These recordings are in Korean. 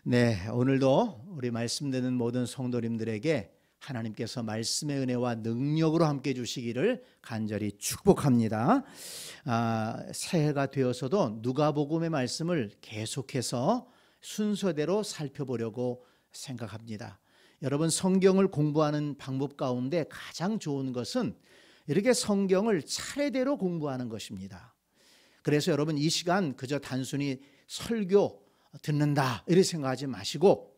네, 오늘도 우리 말씀 듣는 모든 성도님들에게 하나님께서 말씀의 은혜와 능력으로 함께 주시기를 간절히 축복합니다. 새해가 되어서도 누가복음의 말씀을 계속해서 순서대로 살펴보려고 생각합니다. 여러분, 성경을 공부하는 방법 가운데 가장 좋은 것은 이렇게 성경을 차례대로 공부하는 것입니다. 그래서 여러분, 이 시간 그저 단순히 설교 듣는다 이렇게 생각하지 마시고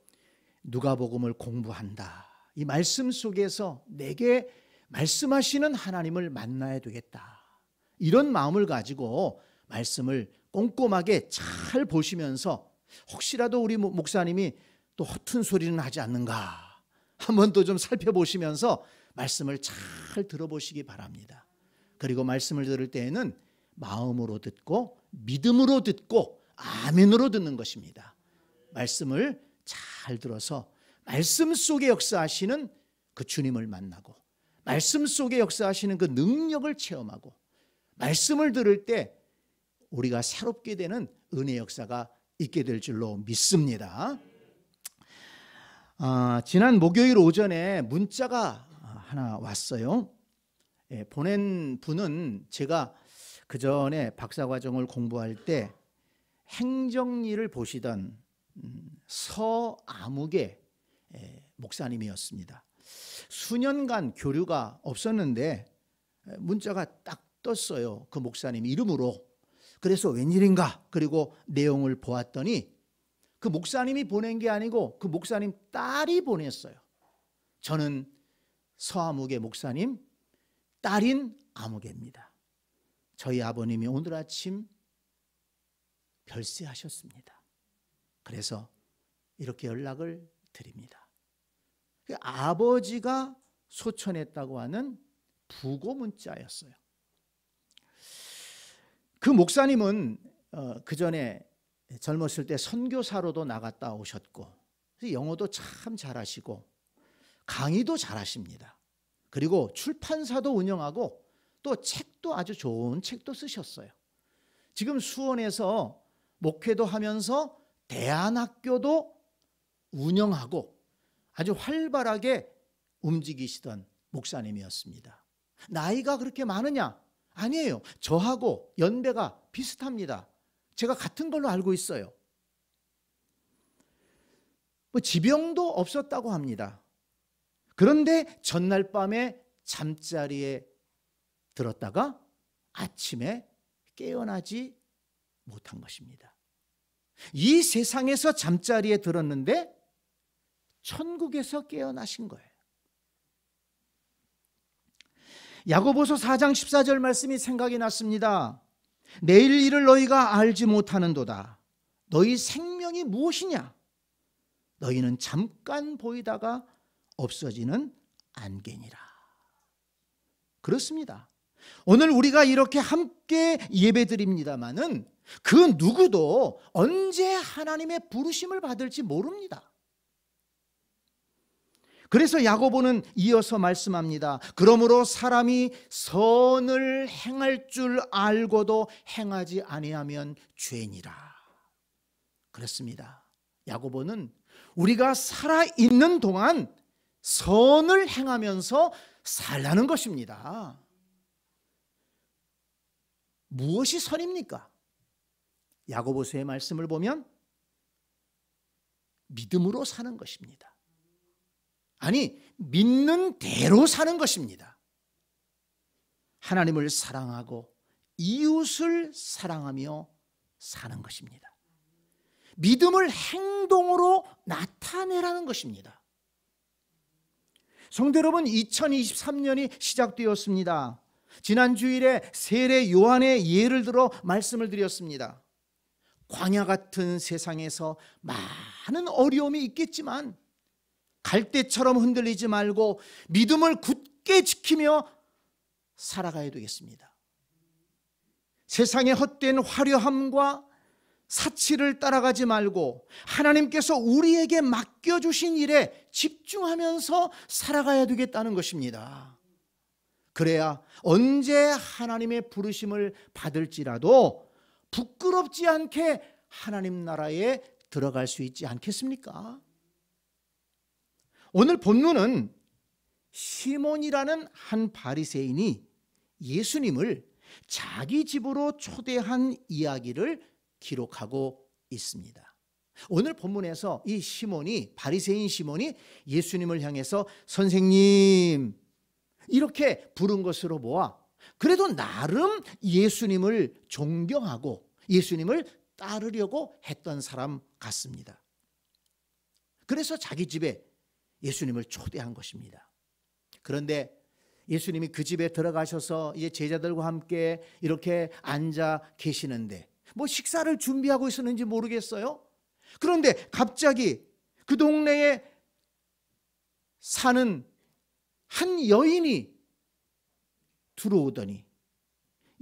누가복음을 공부한다. 이 말씀 속에서 내게 말씀하시는 하나님을 만나야 되겠다. 이런 마음을 가지고 말씀을 꼼꼼하게 잘 보시면서 혹시라도 우리 목사님이 또 허튼 소리는 하지 않는가 한번 또 좀 살펴보시면서 말씀을 잘 들어보시기 바랍니다. 그리고 말씀을 들을 때에는 마음으로 듣고 믿음으로 듣고 아멘으로 듣는 것입니다. 말씀을 잘 들어서 말씀 속에 역사하시는 그 주님을 만나고 말씀 속에 역사하시는 그 능력을 체험하고 말씀을 들을 때 우리가 새롭게 되는 은혜 역사가 있게 될 줄로 믿습니다. 지난 목요일 오전에 문자가 하나 왔어요. 보낸 분은 제가 그 전에 박사과정을 공부할 때 행정일을 보시던 서아무개 목사님이었습니다. 수년간 교류가 없었는데 문자가 딱 떴어요. 그 목사님 이름으로. 그래서 웬일인가? 그리고 내용을 보았더니 그 목사님이 보낸 게 아니고 그 목사님 딸이 보냈어요. 저는 서아무개 목사님 딸인 아무개입니다. 저희 아버님이 오늘 아침 별세하셨습니다. 그래서 이렇게 연락을 드립니다. 아버지가 소천했다고 하는 부고 문자였어요. 그 목사님은 그 전에 젊었을 때 선교사로도 나갔다 오셨고 영어도 참 잘하시고 강의도 잘하십니다. 그리고 출판사도 운영하고 또 책도 아주 좋은 책도 쓰셨어요. 지금 수원에서 목회도 하면서 대안학교도 운영하고 아주 활발하게 움직이시던 목사님이었습니다. 나이가 그렇게 많으냐? 아니에요. 저하고 연배가 비슷합니다. 제가 같은 걸로 알고 있어요. 지병도 없었다고 합니다. 그런데 전날 밤에 잠자리에 들었다가 아침에 깨어나지 못한 것입니다. 이 세상에서 잠자리에 들었는데 천국에서 깨어나신 거예요. 야고보서 4장 14절 말씀이 생각이 났습니다. 내일 일을 너희가 알지 못하는도다. 너희 생명이 무엇이냐? 너희는 잠깐 보이다가 없어지는 안개니라. 그렇습니다. 오늘 우리가 이렇게 함께 예배드립니다마는 그 누구도 언제 하나님의 부르심을 받을지 모릅니다. 그래서 야고보는 이어서 말씀합니다. 그러므로 사람이 선을 행할 줄 알고도 행하지 아니하면 죄니라. 그렇습니다. 야고보는 우리가 살아있는 동안 선을 행하면서 살라는 것입니다. 무엇이 선입니까? 야고보서의 말씀을 보면 믿음으로 사는 것입니다. 아니, 믿는 대로 사는 것입니다. 하나님을 사랑하고 이웃을 사랑하며 사는 것입니다. 믿음을 행동으로 나타내라는 것입니다. 성도 여러분, 2023년이 시작되었습니다. 지난 주일에 세례 요한의 예를 들어 말씀을 드렸습니다. 광야 같은 세상에서 많은 어려움이 있겠지만 갈대처럼 흔들리지 말고 믿음을 굳게 지키며 살아가야 되겠습니다. 세상의 헛된 화려함과 사치를 따라가지 말고 하나님께서 우리에게 맡겨주신 일에 집중하면서 살아가야 되겠다는 것입니다. 그래야 언제 하나님의 부르심을 받을지라도 부끄럽지 않게 하나님 나라의 들어갈 수 있지 않겠습니까? 오늘 본문은 시몬이라는 한 바리새인이 예수님을 자기 집으로 초대한 이야기를 기록하고 있습니다. 오늘 본문에서 이 시몬이, 바리새인 시몬이 예수님을 향해서 선생님 이렇게 부른 것으로 보아 그래도 나름 예수님을 존경하고 예수님을 따르려고 했던 사람 같습니다. 그래서 자기 집에 예수님을 초대한 것입니다. 그런데 예수님이 그 집에 들어가셔서 이제 제자들과 함께 이렇게 앉아 계시는데 뭐 식사를 준비하고 있었는지 모르겠어요. 그런데 갑자기 그 동네에 사는 한 여인이 들어오더니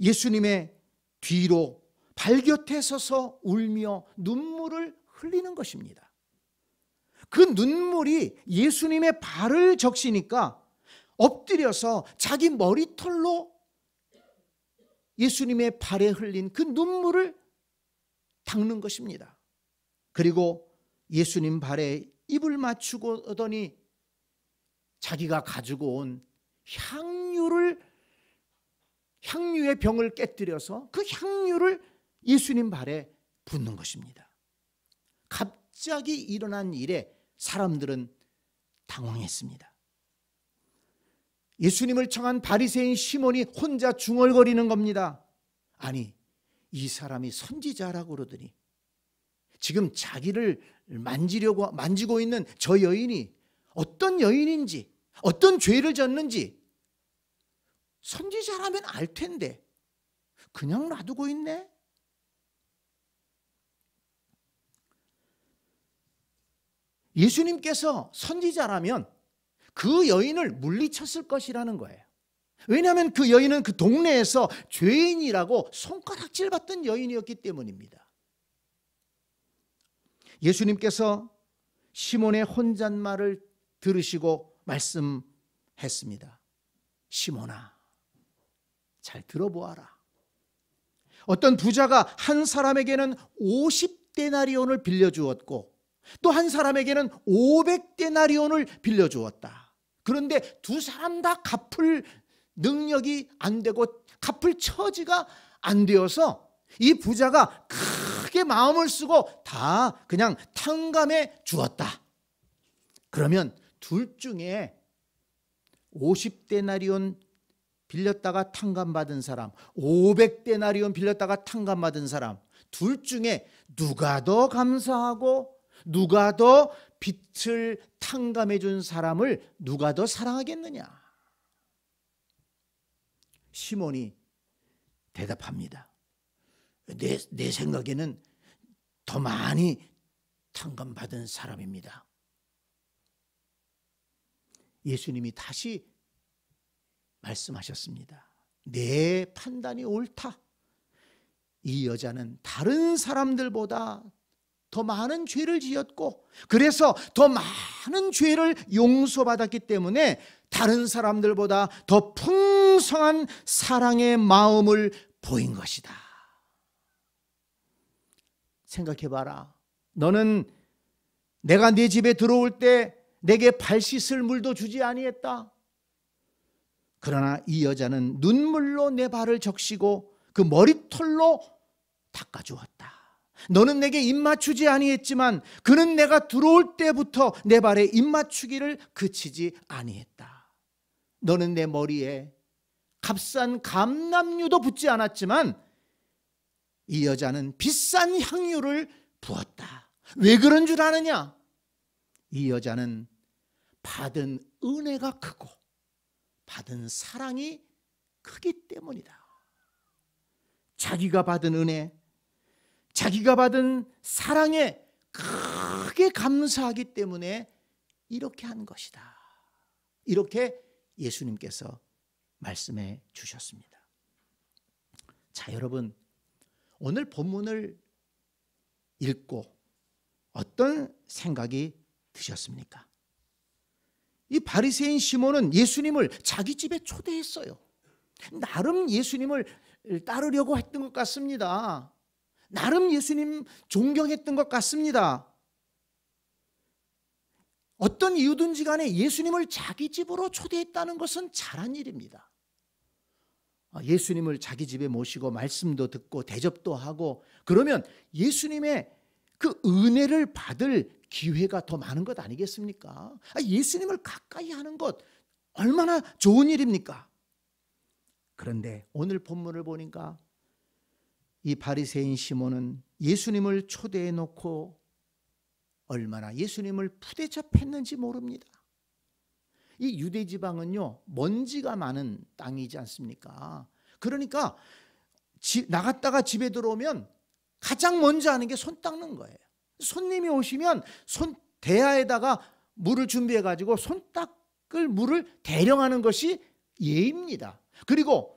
예수님의 뒤로 발곁에 서서 울며 눈물을 흘리는 것입니다. 그 눈물이 예수님의 발을 적시니까 엎드려서 자기 머리털로 예수님의 발에 흘린 그 눈물을 닦는 것입니다. 그리고 예수님 발에 입을 맞추고 오더니 자기가 가지고 온 향유의 병을 깨뜨려서 그 향유를 예수님 발에 붓는 것입니다. 갑자기 일어난 일에 사람들은 당황했습니다. 예수님을 청한 바리새인 시몬이 혼자 중얼거리는 겁니다. 아니, 이 사람이 선지자라고 그러더니 지금 자기를 만지고 있는 저 여인이 어떤 여인인지 어떤 죄를 졌는지 선지자라면 알 텐데 그냥 놔두고 있네. 예수님께서 선지자라면 그 여인을 물리쳤을 것이라는 거예요. 왜냐하면 그 여인은 그 동네에서 죄인이라고 손가락질 받던 여인이었기 때문입니다. 예수님께서 시몬의 혼잣말을 들으시고 말씀했습니다. 시몬아, 잘 들어보아라. 어떤 부자가 한 사람에게는 50데나리온을 빌려주었고 또 한 사람에게는 500데나리온을 빌려주었다. 그런데 두 사람 다 갚을 능력이 안 되고 갚을 처지가 안 되어서 이 부자가 크게 마음을 쓰고 다 그냥 탕감해 주었다. 그러면 둘 중에 50데나리온 빌렸다가 탕감받은 사람, 500데나리온 빌렸다가 탕감받은 사람, 둘 중에 누가 더 감사하고 누가 더 빚을 탕감해 준 사람을 누가 더 사랑하겠느냐? 시몬이 대답합니다. 내 생각에는 더 많이 탕감받은 사람입니다. 예수님이 다시 말씀하셨습니다. 내 판단이 옳다. 이 여자는 다른 사람들보다 더 많은 죄를 지었고 그래서 더 많은 죄를 용서받았기 때문에 다른 사람들보다 더 풍성한 사랑의 마음을 보인 것이다. 생각해봐라. 너는 내가 네 집에 들어올 때 내게 발 씻을 물도 주지 아니했다. 그러나 이 여자는 눈물로 내 발을 적시고 그 머리털로 닦아주었다. 너는 내게 입맞추지 아니했지만 그는 내가 들어올 때부터 내 발에 입맞추기를 그치지 아니했다. 너는 내 머리에 값싼 감람유도 붓지 않았지만 이 여자는 비싼 향유를 부었다. 왜 그런 줄 아느냐? 이 여자는 받은 은혜가 크고 받은 사랑이 크기 때문이다. 자기가 받은 은혜, 자기가 받은 사랑에 크게 감사하기 때문에 이렇게 한 것이다. 이렇게 예수님께서 말씀해 주셨습니다. 자, 여러분, 오늘 본문을 읽고 어떤 생각이 드셨습니까? 이 바리새인 시몬은 예수님을 자기 집에 초대했어요. 나름 예수님을 따르려고 했던 것 같습니다. 나름 예수님 존경했던 것 같습니다. 어떤 이유든지 간에 예수님을 자기 집으로 초대했다는 것은 잘한 일입니다. 예수님을 자기 집에 모시고 말씀도 듣고 대접도 하고 그러면 예수님의 그 은혜를 받을 기회가 더 많은 것 아니겠습니까? 예수님을 가까이 하는 것 얼마나 좋은 일입니까? 그런데 오늘 본문을 보니까 이 바리새인 시몬은 예수님을 초대해 놓고 얼마나 예수님을 푸대접했는지 모릅니다. 이 유대 지방은요, 먼지가 많은 땅이지 않습니까? 그러니까 나갔다가 집에 들어오면 가장 먼저 하는 게 손 닦는 거예요. 손님이 오시면 대야에다가 물을 준비해 가지고 손 닦을 물을 대령하는 것이 예입니다. 그리고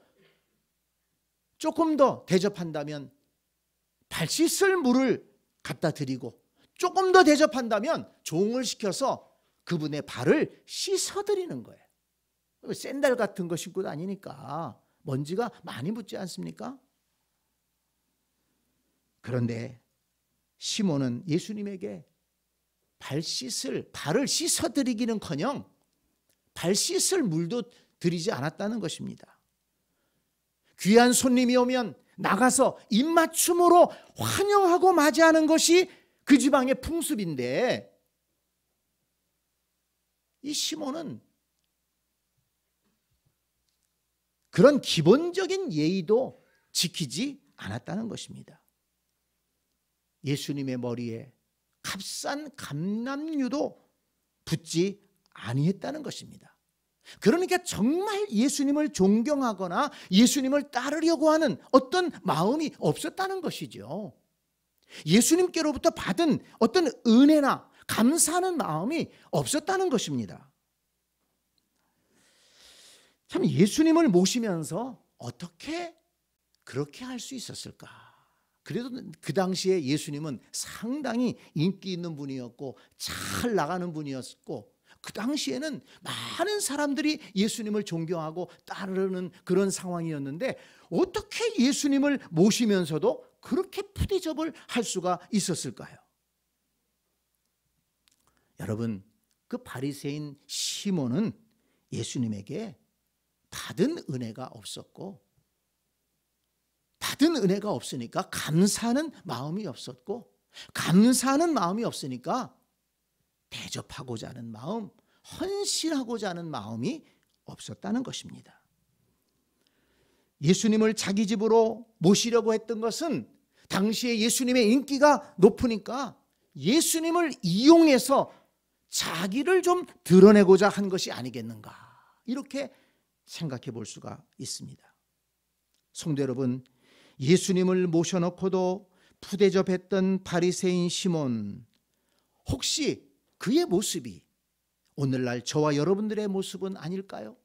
조금 더 대접한다면 발 씻을 물을 갖다 드리고 조금 더 대접한다면 종을 시켜서 그분의 발을 씻어드리는 거예요. 샌들 같은 거 신고 다니니까 먼지가 많이 묻지 않습니까? 그런데 시몬은 예수님에게 발을 씻어드리기는커녕 발 씻을 물도 드리지 않았다는 것입니다. 귀한 손님이 오면 나가서 입맞춤으로 환영하고 맞이하는 것이 그 지방의 풍습인데 이 시몬은 그런 기본적인 예의도 지키지 않았다는 것입니다. 예수님의 머리에 값싼 감람유도 붓지 아니했다는 것입니다. 그러니까 정말 예수님을 존경하거나 예수님을 따르려고 하는 어떤 마음이 없었다는 것이죠. 예수님께로부터 받은 어떤 은혜나 감사하는 마음이 없었다는 것입니다. 참 예수님을 모시면서 어떻게 그렇게 할 수 있었을까? 그래도 그 당시에 예수님은 상당히 인기 있는 분이었고 잘 나가는 분이었고 그 당시에는 많은 사람들이 예수님을 존경하고 따르는 그런 상황이었는데 어떻게 예수님을 모시면서도 그렇게 푸대접을 할 수가 있었을까요? 여러분, 그 바리새인 시몬은 예수님에게 받은 은혜가 없었고 받은 은혜가 없으니까 감사하는 마음이 없었고 감사하는 마음이 없으니까 대접하고자 하는 마음, 헌신하고자 하는 마음이 없었다는 것입니다. 예수님을 자기 집으로 모시려고 했던 것은 당시에 예수님의 인기가 높으니까 예수님을 이용해서 자기를 좀 드러내고자 한 것이 아니겠는가, 이렇게 생각해 볼 수가 있습니다. 성도 여러분, 예수님을 모셔놓고도 푸대접했던 바리새인 시몬, 혹시 그의 모습이 오늘날 저와 여러분들의 모습은 아닐까요?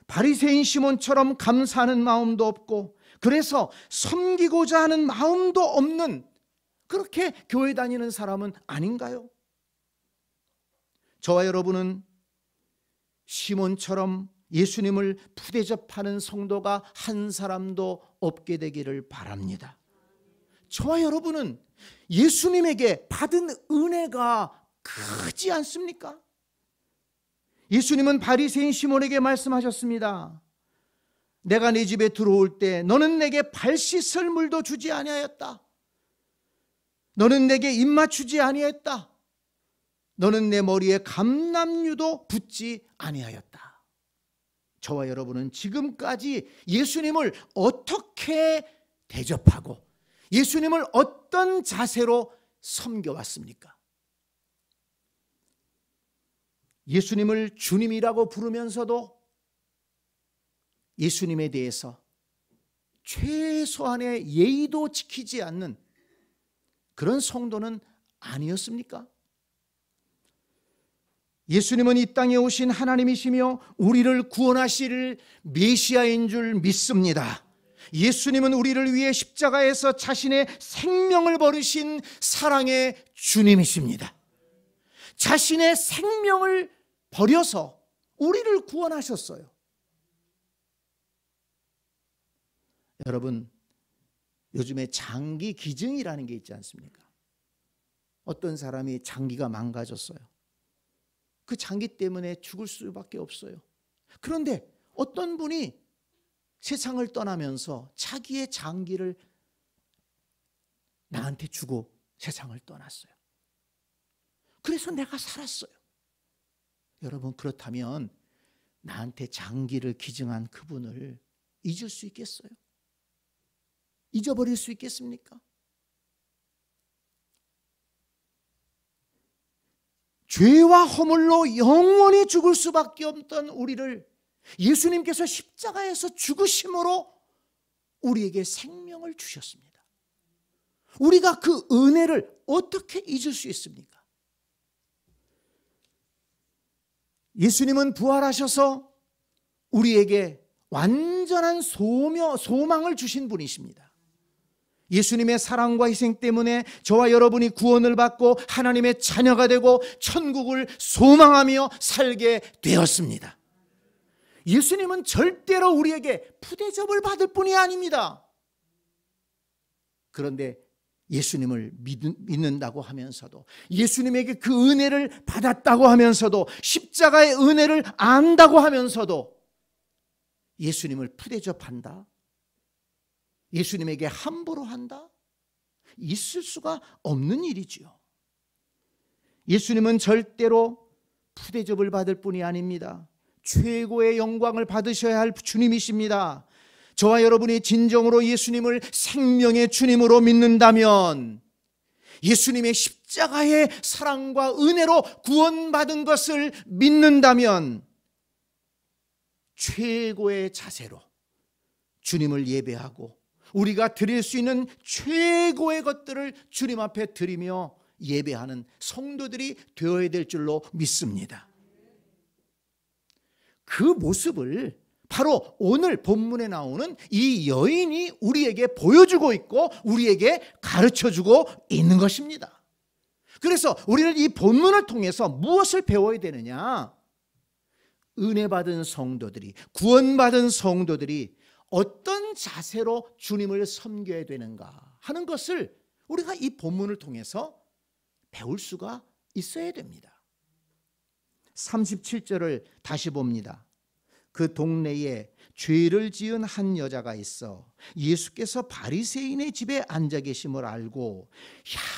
바리새인 시몬처럼 감사하는 마음도 없고 그래서 섬기고자 하는 마음도 없는 그렇게 교회 다니는 사람은 아닌가요? 저와 여러분은 시몬처럼 예수님을 푸대접하는 성도가 한 사람도 없게 되기를 바랍니다. 저와 여러분은 예수님에게 받은 은혜가 크지 않습니까? 예수님은 바리새인 시몬에게 말씀하셨습니다. 내가 네 집에 들어올 때 너는 내게 발 씻을 물도 주지 아니하였다. 너는 내게 입 맞추지 아니하였다. 너는 내 머리에 감람유도 붓지 아니하였다. 저와 여러분은 지금까지 예수님을 어떻게 대접하고 예수님을 어떤 자세로 섬겨왔습니까? 예수님을 주님이라고 부르면서도 예수님에 대해서 최소한의 예의도 지키지 않는 그런 성도는 아니었습니까? 예수님은 이 땅에 오신 하나님이시며 우리를 구원하실 메시아인 줄 믿습니다. 예수님은 우리를 위해 십자가에서 자신의 생명을 버리신 사랑의 주님이십니다. 자신의 생명을 버려서 우리를 구원하셨어요. 여러분, 요즘에 장기 기증이라는 게 있지 않습니까? 어떤 사람이 장기가 망가졌어요. 그 장기 때문에 죽을 수밖에 없어요. 그런데 어떤 분이 세상을 떠나면서 자기의 장기를 나한테 주고 세상을 떠났어요. 그래서 내가 살았어요. 여러분, 그렇다면 나한테 장기를 기증한 그분을 잊을 수 있겠어요? 잊어버릴 수 있겠습니까? 죄와 허물로 영원히 죽을 수밖에 없던 우리를 예수님께서 십자가에서 죽으심으로 우리에게 생명을 주셨습니다. 우리가 그 은혜를 어떻게 잊을 수 있습니까? 예수님은 부활하셔서 우리에게 완전한 소망을 주신 분이십니다. 예수님의 사랑과 희생 때문에 저와 여러분이 구원을 받고 하나님의 자녀가 되고 천국을 소망하며 살게 되었습니다. 예수님은 절대로 우리에게 푸대접을 받을 분이 아닙니다. 그런데 예수님을 믿는다고 하면서도, 예수님에게 그 은혜를 받았다고 하면서도, 십자가의 은혜를 안다고 하면서도 예수님을 푸대접한다? 예수님에게 함부로 한다? 있을 수가 없는 일이지요. 예수님은 절대로 푸대접을 받을 분이 아닙니다. 최고의 영광을 받으셔야 할 주님이십니다. 저와 여러분이 진정으로 예수님을 생명의 주님으로 믿는다면, 예수님의 십자가의 사랑과 은혜로 구원받은 것을 믿는다면, 최고의 자세로 주님을 예배하고 우리가 드릴 수 있는 최고의 것들을 주님 앞에 드리며 예배하는 성도들이 되어야 될 줄로 믿습니다. 그 모습을 바로 오늘 본문에 나오는 이 여인이 우리에게 보여주고 있고 우리에게 가르쳐주고 있는 것입니다. 그래서 우리는 이 본문을 통해서 무엇을 배워야 되느냐? 은혜 받은 성도들이, 구원받은 성도들이 어떤 자세로 주님을 섬겨야 되는가 하는 것을 우리가 이 본문을 통해서 배울 수가 있어야 됩니다. 37절을 다시 봅니다. 그 동네에 죄를 지은 한 여자가 있어 예수께서 바리새인의 집에 앉아 계심을 알고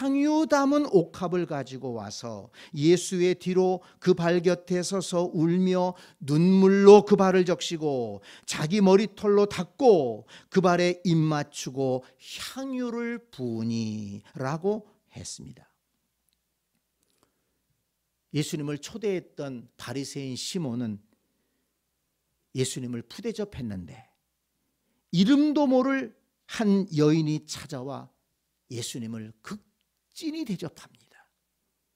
향유 담은 옥합을 가지고 와서 예수의 뒤로 그 발 곁에 서서 울며 눈물로 그 발을 적시고 자기 머리털로 닦고 그 발에 입 맞추고 향유를 부으니 라고 했습니다. 예수님을 초대했던 바리새인 시몬은 예수님을 푸대접했는데 이름도 모를 한 여인이 찾아와 예수님을 극진히 대접합니다.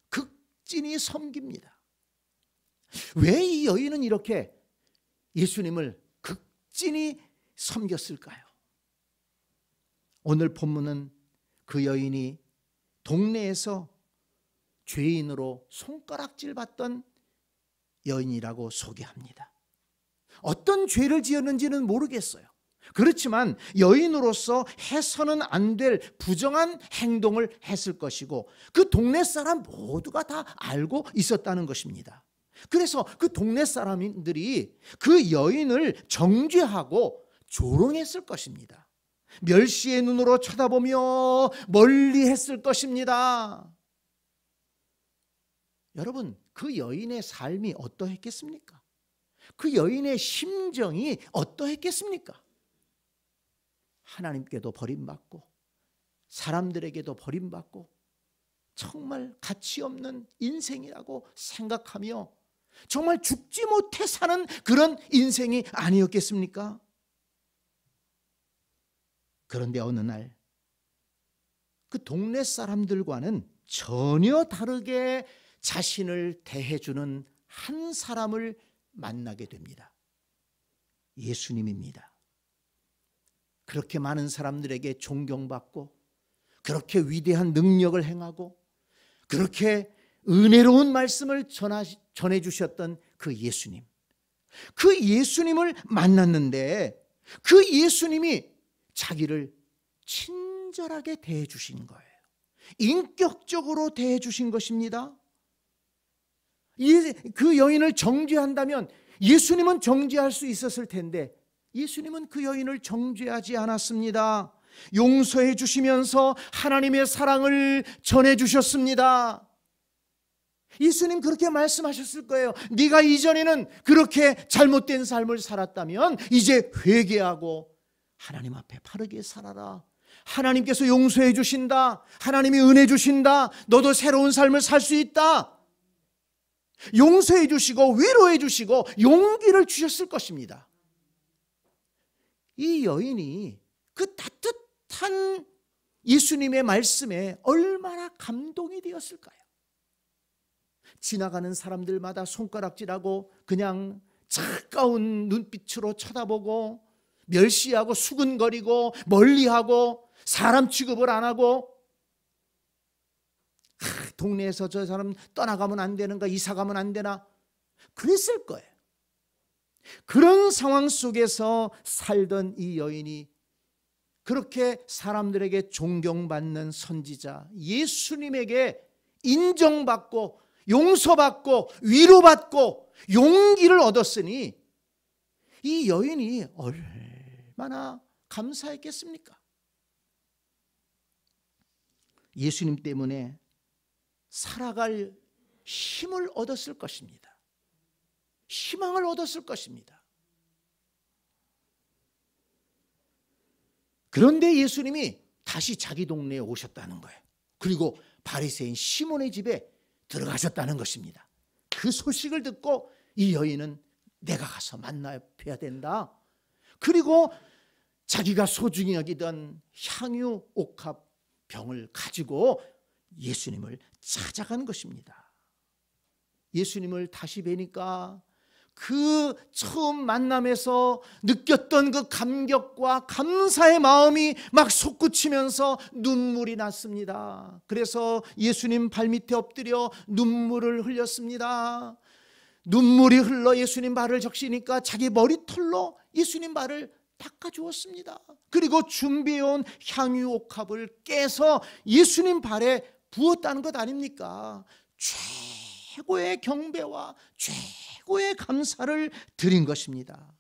극진히 섬깁니다. 왜 이 여인은 이렇게 예수님을 극진히 섬겼을까요? 오늘 본문은 그 여인이 동네에서 죄인으로 손가락질 받던 여인이라고 소개합니다. 어떤 죄를 지었는지는 모르겠어요. 그렇지만 여인으로서 해서는 안 될 부정한 행동을 했을 것이고 그 동네 사람 모두가 다 알고 있었다는 것입니다. 그래서 그 동네 사람들이 그 여인을 정죄하고 조롱했을 것입니다. 멸시의 눈으로 쳐다보며 멀리했을 것입니다. 여러분, 그 여인의 삶이 어떠했겠습니까? 그 여인의 심정이 어떠했겠습니까? 하나님께도 버림받고 사람들에게도 버림받고 정말 가치 없는 인생이라고 생각하며 정말 죽지 못해 사는 그런 인생이 아니었겠습니까? 그런데 어느 날 그 동네 사람들과는 전혀 다르게 자신을 대해주는 한 사람을 만나게 됩니다. 예수님입니다. 그렇게 많은 사람들에게 존경받고 그렇게 위대한 능력을 행하고 그렇게 은혜로운 말씀을 전해주셨던 그 예수님. 그 예수님을 만났는데 그 예수님이 자기를 친절히 친절하게 대해 주신 거예요. 인격적으로 대해 주신 것입니다. 그 여인을 정죄한다면 예수님은 정죄할 수 있었을 텐데 예수님은 그 여인을 정죄하지 않았습니다. 용서해 주시면서 하나님의 사랑을 전해 주셨습니다. 예수님 그렇게 말씀하셨을 거예요. 네가 이전에는 그렇게 잘못된 삶을 살았다면 이제 회개하고 하나님 앞에 바르게 살아라. 하나님께서 용서해 주신다. 하나님이 은혜 주신다. 너도 새로운 삶을 살 수 있다. 용서해 주시고 위로해 주시고 용기를 주셨을 것입니다. 이 여인이 그 따뜻한 예수님의 말씀에 얼마나 감동이 되었을까요? 지나가는 사람들마다 손가락질하고 그냥 차가운 눈빛으로 쳐다보고 멸시하고 수근거리고 멀리하고 사람 취급을 안 하고 동네에서 저 사람 떠나가면 안 되는가, 이사 가면 안 되나 그랬을 거예요. 그런 상황 속에서 살던 이 여인이 그렇게 사람들에게 존경받는 선지자 예수님에게 인정받고 용서받고 위로받고 용기를 얻었으니 이 여인이 얼마나 감사했겠습니까? 예수님 때문에 살아갈 힘을 얻었을 것입니다. 희망을 얻었을 것입니다. 그런데 예수님이 다시 자기 동네에 오셨다는 거예요. 그리고 바리새인 시몬의 집에 들어가셨다는 것입니다. 그 소식을 듣고 이 여인은 내가 가서 만나야 된다. 그리고 자기가 소중히 여기던 향유 옥합 병을 가지고 예수님을 찾아간 것입니다. 예수님을 다시 뵈니까 그 처음 만남에서 느꼈던 그 감격과 감사의 마음이 막 솟구치면서 눈물이 났습니다. 그래서 예수님 발밑에 엎드려 눈물을 흘렸습니다. 눈물이 흘러 예수님 발을 적시니까 자기 머리털로 예수님 발을 닦아주었습니다. 그리고 준비해온 향유 옥합을 깨서 예수님 발에 부었다는 것 아닙니까? 최고의 경배와 최고의 감사를 드린 것입니다.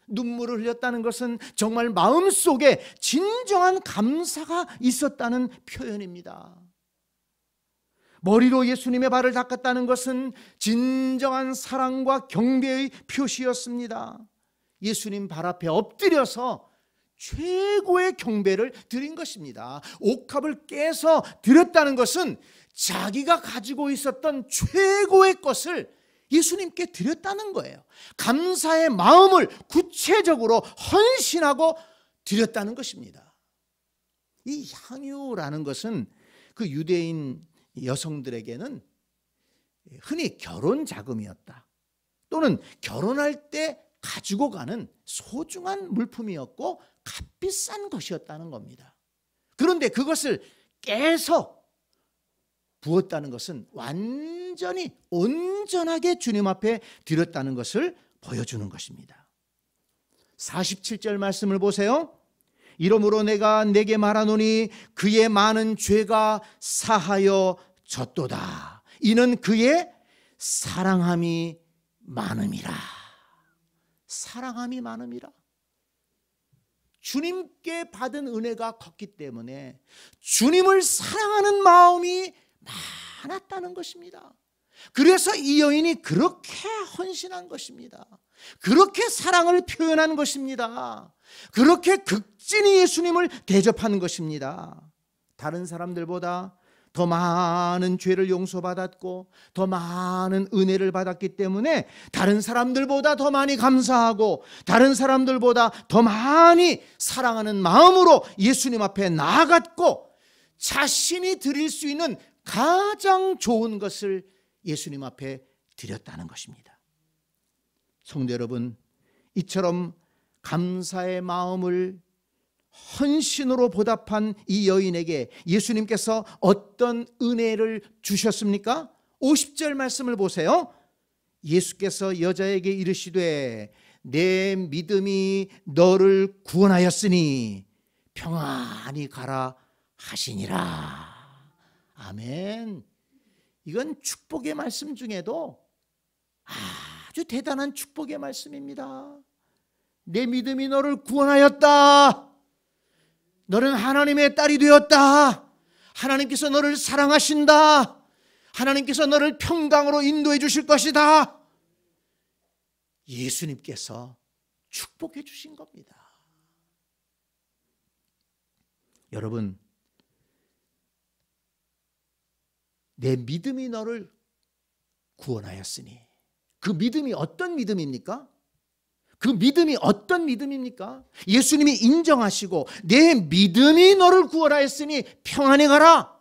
눈물을 흘렸다는 것은 정말 마음속에 진정한 감사가 있었다는 표현입니다. 머리로 예수님의 발을 닦았다는 것은 진정한 사랑과 경배의 표시였습니다. 예수님 발 앞에 엎드려서 최고의 경배를 드린 것입니다. 옥합을 깨서 드렸다는 것은 자기가 가지고 있었던 최고의 것을 예수님께 드렸다는 거예요. 감사의 마음을 구체적으로 헌신하고 드렸다는 것입니다. 이 향유라는 것은 그 유대인 여성들에게는 흔히 결혼 자금이었다. 또는 결혼할 때 가지고 가는 소중한 물품이었고 값비싼 것이었다는 겁니다. 그런데 그것을 깨서 부었다는 것은 완전히 온전하게 주님 앞에 드렸다는 것을 보여주는 것입니다. 47절 말씀을 보세요. 이러므로 내가 내게 말하노니 그의 많은 죄가 사하여 졌도다. 이는 그의 사랑함이 많음이라. 사랑함이 많음이라. 주님께 받은 은혜가 컸기 때문에 주님을 사랑하는 마음이 많았다는 것입니다. 그래서 이 여인이 그렇게 헌신한 것입니다. 그렇게 사랑을 표현한 것입니다. 그렇게 극진히 예수님을 대접하는 것입니다. 다른 사람들보다 더 많은 죄를 용서받았고 더 많은 은혜를 받았기 때문에 다른 사람들보다 더 많이 감사하고 다른 사람들보다 더 많이 사랑하는 마음으로 예수님 앞에 나아갔고 자신이 드릴 수 있는 가장 좋은 것을 예수님 앞에 드렸다는 것입니다. 성도 여러분, 이처럼 감사의 마음을 헌신으로 보답한 이 여인에게 예수님께서 어떤 은혜를 주셨습니까? 50절 말씀을 보세요. 예수께서 여자에게 이르시되 내 믿음이 너를 구원하였으니 평안히 가라 하시니라. 아멘. 이건 축복의 말씀 중에도 아주 대단한 축복의 말씀입니다. 내 믿음이 너를 구원하였다. 너는 하나님의 딸이 되었다. 하나님께서 너를 사랑하신다. 하나님께서 너를 평강으로 인도해 주실 것이다. 예수님께서 축복해 주신 겁니다. 여러분, 내 믿음이 너를 구원하였으니, 그 믿음이 어떤 믿음입니까? 그 믿음이 어떤 믿음입니까? 예수님이 인정하시고 내 믿음이 너를 구원하였으니 평안히 가라.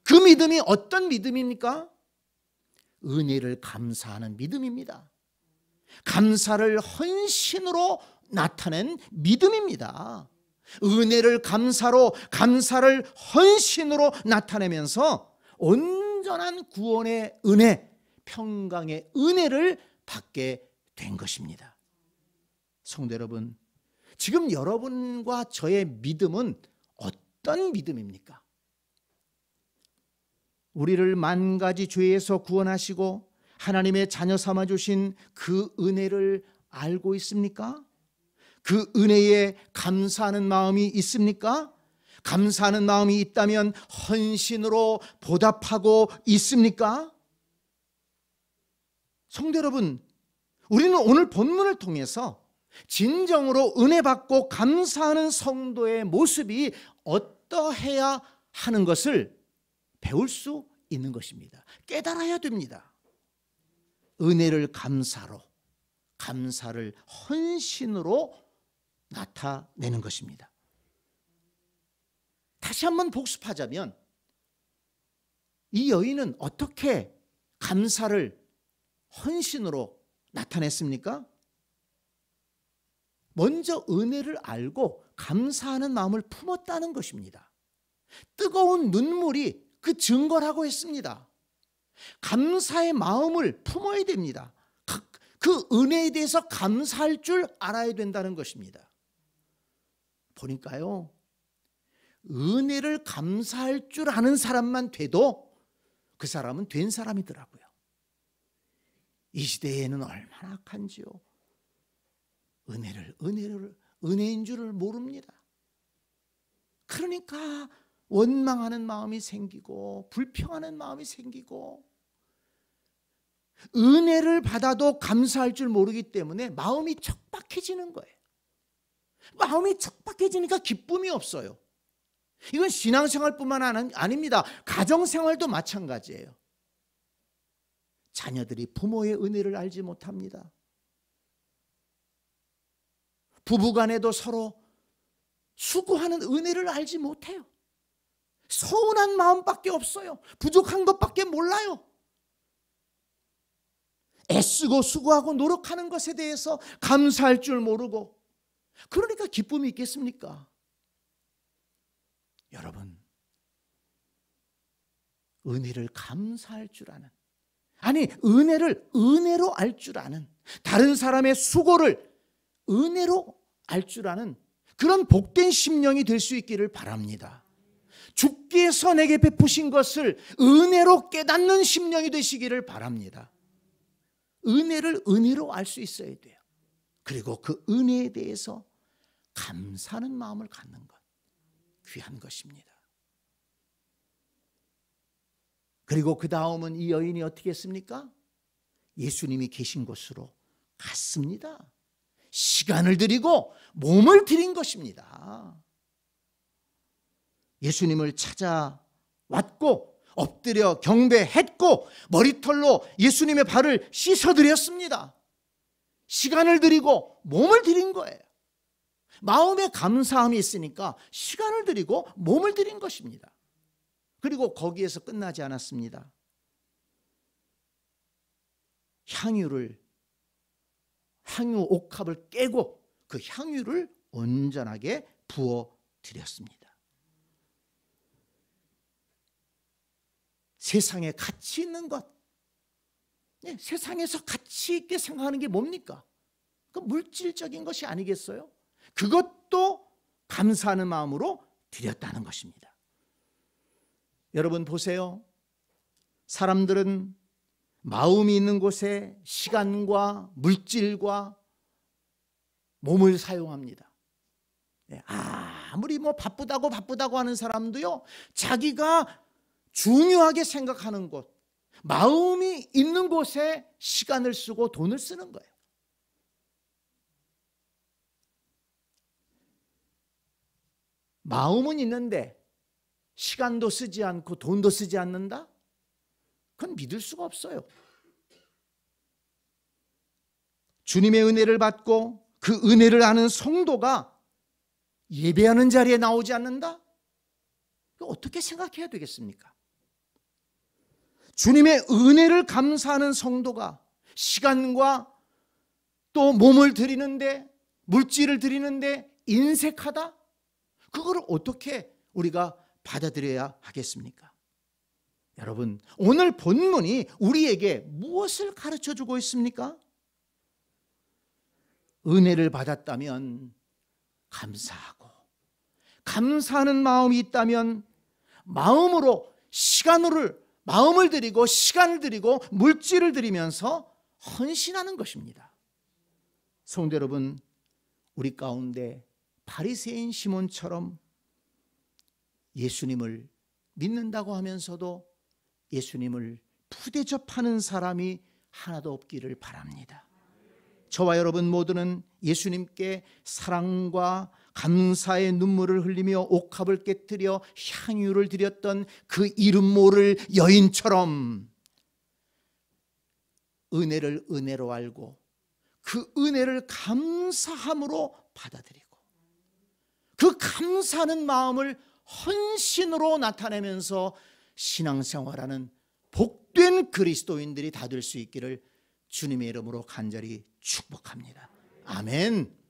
그 믿음이 어떤 믿음입니까? 은혜를 감사하는 믿음입니다. 감사를 헌신으로 나타낸 믿음입니다. 은혜를 감사를 헌신으로 나타내면서 온전한 구원의 은혜, 평강의 은혜를 받게 된 것입니다. 성도 여러분, 지금 여러분과 저의 믿음은 어떤 믿음입니까? 우리를 만 가지 죄에서 구원하시고 하나님의 자녀 삼아 주신 그 은혜를 알고 있습니까? 그 은혜에 감사하는 마음이 있습니까? 감사하는 마음이 있다면 헌신으로 보답하고 있습니까? 성도 여러분, 우리는 오늘 본문을 통해서 진정으로 은혜 받고 감사하는 성도의 모습이 어떠해야 하는 것을 배울 수 있는 것입니다. 깨달아야 됩니다. 은혜를 감사를 헌신으로 나타내는 것입니다. 다시 한번 복습하자면 이 여인은 어떻게 감사를 헌신으로 나타냈습니까? 먼저 은혜를 알고 감사하는 마음을 품었다는 것입니다. 뜨거운 눈물이 그 증거라고 했습니다. 감사의 마음을 품어야 됩니다. 그 은혜에 대해서 감사할 줄 알아야 된다는 것입니다. 보니까요, 은혜를 감사할 줄 아는 사람만 돼도 그 사람은 된 사람이더라고요. 이 시대에는 얼마나 악한지요. 은혜인 줄을 모릅니다. 그러니까 원망하는 마음이 생기고 불평하는 마음이 생기고, 은혜를 받아도 감사할 줄 모르기 때문에 마음이 척박해지는 거예요. 마음이 척박해지니까 기쁨이 없어요. 이건 신앙생활뿐만 아닙니다. 가정생활도 마찬가지예요. 자녀들이 부모의 은혜를 알지 못합니다. 부부간에도 서로 수고하는 은혜를 알지 못해요. 서운한 마음밖에 없어요. 부족한 것밖에 몰라요. 애쓰고 수고하고 노력하는 것에 대해서 감사할 줄 모르고, 그러니까 기쁨이 있겠습니까? 여러분, 은혜를 감사할 줄 아는, 아니 은혜를 은혜로 알 줄 아는, 다른 사람의 수고를 은혜로 알 줄 아는 그런 복된 심령이 될 수 있기를 바랍니다. 주께서 내게 베푸신 것을 은혜로 깨닫는 심령이 되시기를 바랍니다. 은혜를 은혜로 알 수 있어야 돼요. 그리고 그 은혜에 대해서 감사하는 마음을 갖는 것, 귀한 것입니다. 그리고 그 다음은 이 여인이 어떻게 했습니까? 예수님이 계신 곳으로 갔습니다. 시간을 들이고 몸을 들인 것입니다. 예수님을 찾아왔고 엎드려 경배했고 머리털로 예수님의 발을 씻어드렸습니다. 시간을 들이고 몸을 들인 거예요. 마음에 감사함이 있으니까 시간을 들이고 몸을 들인 것입니다. 그리고 거기에서 끝나지 않았습니다. 향유 옥합을 깨고 그 향유를 온전하게 부어 드렸습니다. 세상에 가치 있는 것, 세상에서 가치 있게 생각하는 게 뭡니까? 그 물질적인 것이 아니겠어요? 그것도 감사하는 마음으로 드렸다는 것입니다. 여러분 보세요. 사람들은 마음이 있는 곳에 시간과 물질과 몸을 사용합니다. 아무리 바쁘다고 하는 사람도요, 자기가 중요하게 생각하는 곳, 마음이 있는 곳에 시간을 쓰고 돈을 쓰는 거예요. 마음은 있는데 시간도 쓰지 않고 돈도 쓰지 않는다? 그건 믿을 수가 없어요. 주님의 은혜를 받고 그 은혜를 아는 성도가 예배하는 자리에 나오지 않는다? 어떻게 생각해야 되겠습니까? 주님의 은혜를 감사하는 성도가 시간과 또 몸을 드리는데, 물질을 드리는데 인색하다? 그걸 어떻게 우리가 받아들여야 하겠습니까? 여러분, 오늘 본문이 우리에게 무엇을 가르쳐주고 있습니까? 은혜를 받았다면 감사하고, 감사하는 마음이 있다면 마음으로 마음을 드리고 시간을 드리고 물질을 드리면서 헌신하는 것입니다. 성도 여러분, 우리 가운데 바리새인 시몬처럼 예수님을 믿는다고 하면서도 예수님을 푸대접하는 사람이 하나도 없기를 바랍니다. 저와 여러분 모두는 예수님께 사랑과 감사의 눈물을 흘리며 옥합을 깨뜨려 향유를 드렸던 그 이름 모를 여인처럼 은혜를 은혜로 알고 그 은혜를 감사함으로 받아들이고 그 감사하는 마음을 헌신으로 나타내면서 신앙생활하는 복된 그리스도인들이 다 될 수 있기를 주님의 이름으로 간절히 축복합니다. 아멘.